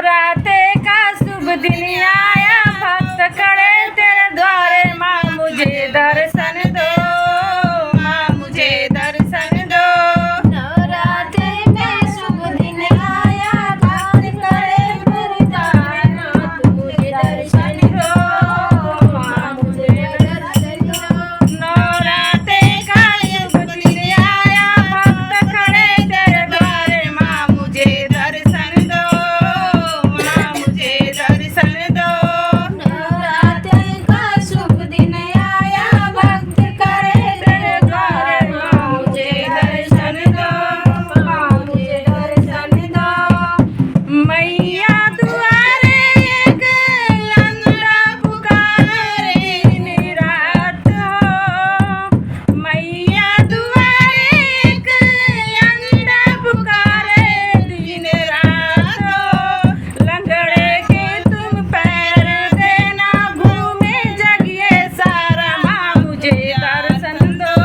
नवरात्रे का शुभ दिन आया, भक्त खड़े तेरे द्वारे, माँ मुझे दर्शन दो, माँ मुझे दर्शन दो। नवरात्रि में शुभ दिन आया, भक्त खड़े तेरे द्वारे, माँ मुझे दर्शन दो, माँ मुझे दर्शन दो। नवरात्रे का शुभ दिन आया, भक्त खड़े तेरे द्वारे, माँ मुझे दर्शन दो, माँ मुझे दर्शन दो। नवरात्रि का शुभ दिन आया, भक्त खड़े तेरे द्वारे, माँ मुझे दर्शन दो, माँ मुझे दर्शन दो। मैया दुआरे एक लंगड़ा पुकारे दिन रात हो, मैया दुआरे एक लंगड़ा पुकारे दिन रात हो। लंगड़े के तुम पैर देना, घूमे जगिए सारा, माँ मुझे दर्शन दो,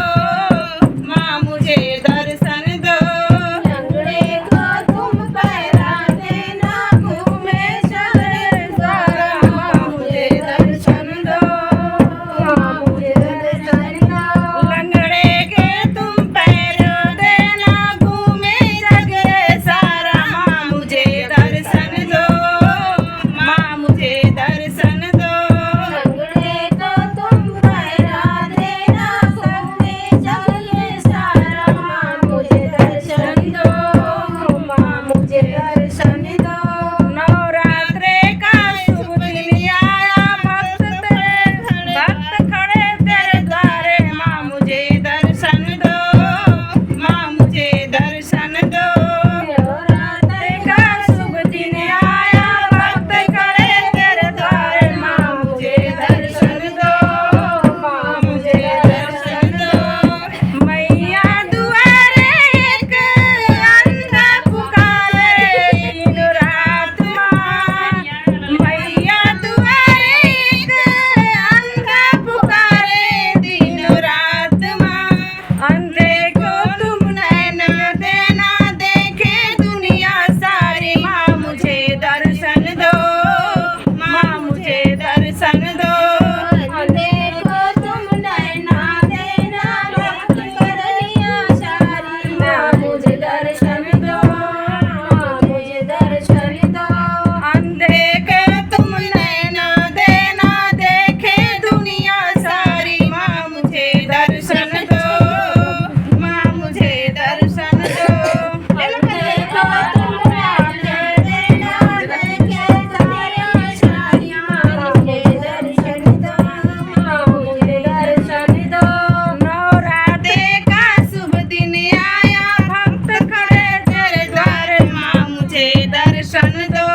माँ मुझे दर्शन दो। लंगड़े को तुम पैरा देना, घूमे चले सारा, माँ मुझे दर्शन दो, माँ मुझे दर्शन दो। लंगड़े के तुम पैर देना, घूमे जगे सारा, माँ मुझे दर्शन दो, माँ मुझे दर्शन दो। लंगड़े को तुम पैरा देना, घूमे चले सारा, माँ मुझे दर्शन दो, माँ मुझे दर्शन दो। नवरात्रे का शुभ दिन आया, भक्त खड़े तेरे द्वारे, माँ मुझे दर्शन दो, माँ मुझे दर्शन दो। नवरात्रे का शुभ दिन आया, भक्त खड़े तेरे द्वारे, माँ मुझे दर्शन दो, माँ मुझे दर्शन दो। मैया दुआरे एक अंधा पुकारे दिन रात, माँ मैया दुआरे एक अंधा पुकारे दिन रात, माँ अंधे को तुम नैन देना, देखे दुनिया सारी, माँ मुझे दर्शन दो, माँ मुझे दर्शन दो। अंधे को तुम नैना देना, देखे दुनिया सारी, माँ मुझे दर्शन दो, माँ मुझे दर्शन दो। अंधे के तुम नैना देना, देखे दुनिया सारी, माँ मुझे दर्शन दो, माँ मुझे दर्शन दो। अंधे को तुम नैना देना, देखे दुनिया सारी, माँ मुझे दर्शन दो, माँ मुझे दर्शन दो। नवरात्रे का शुभ दिन आया, भक्त खड़े तेरे द्वारे, माँ मुझे दर्शन दो,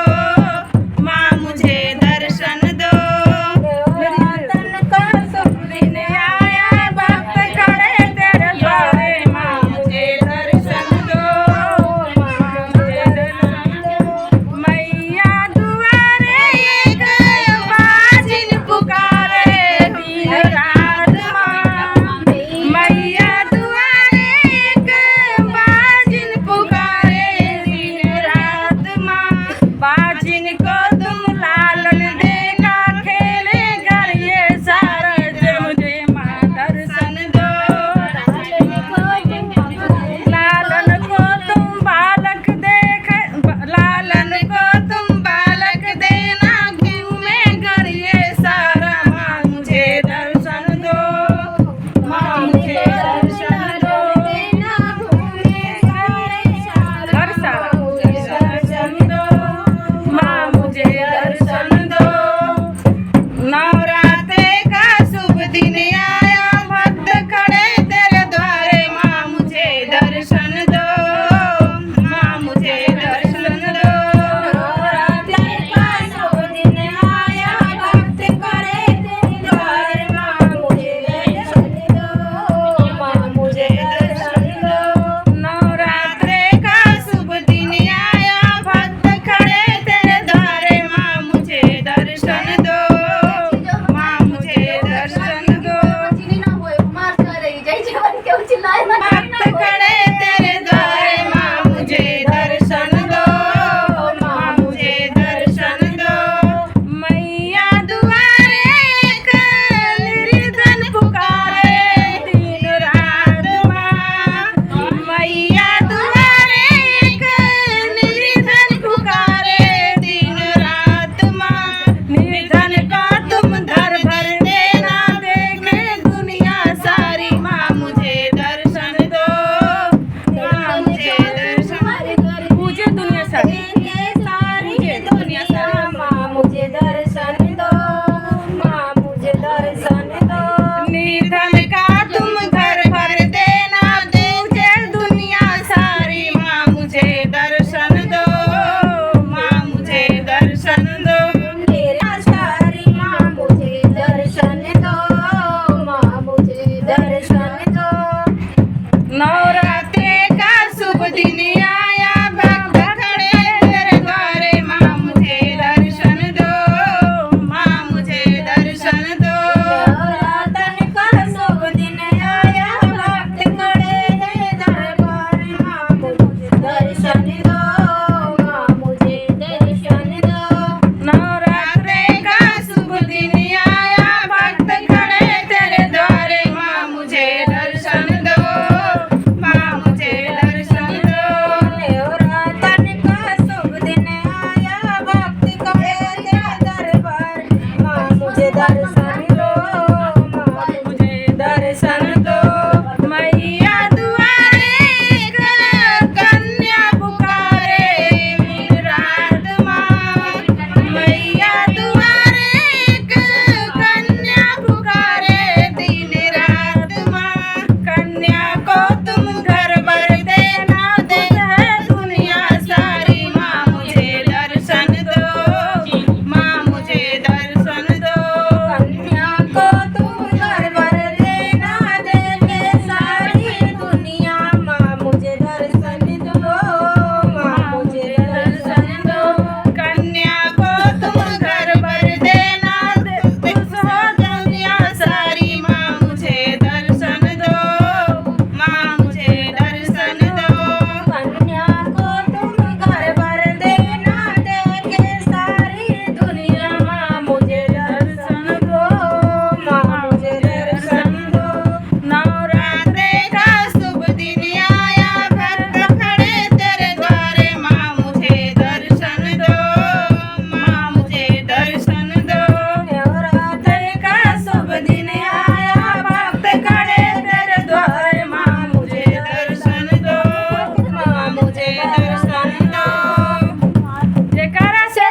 दर्शन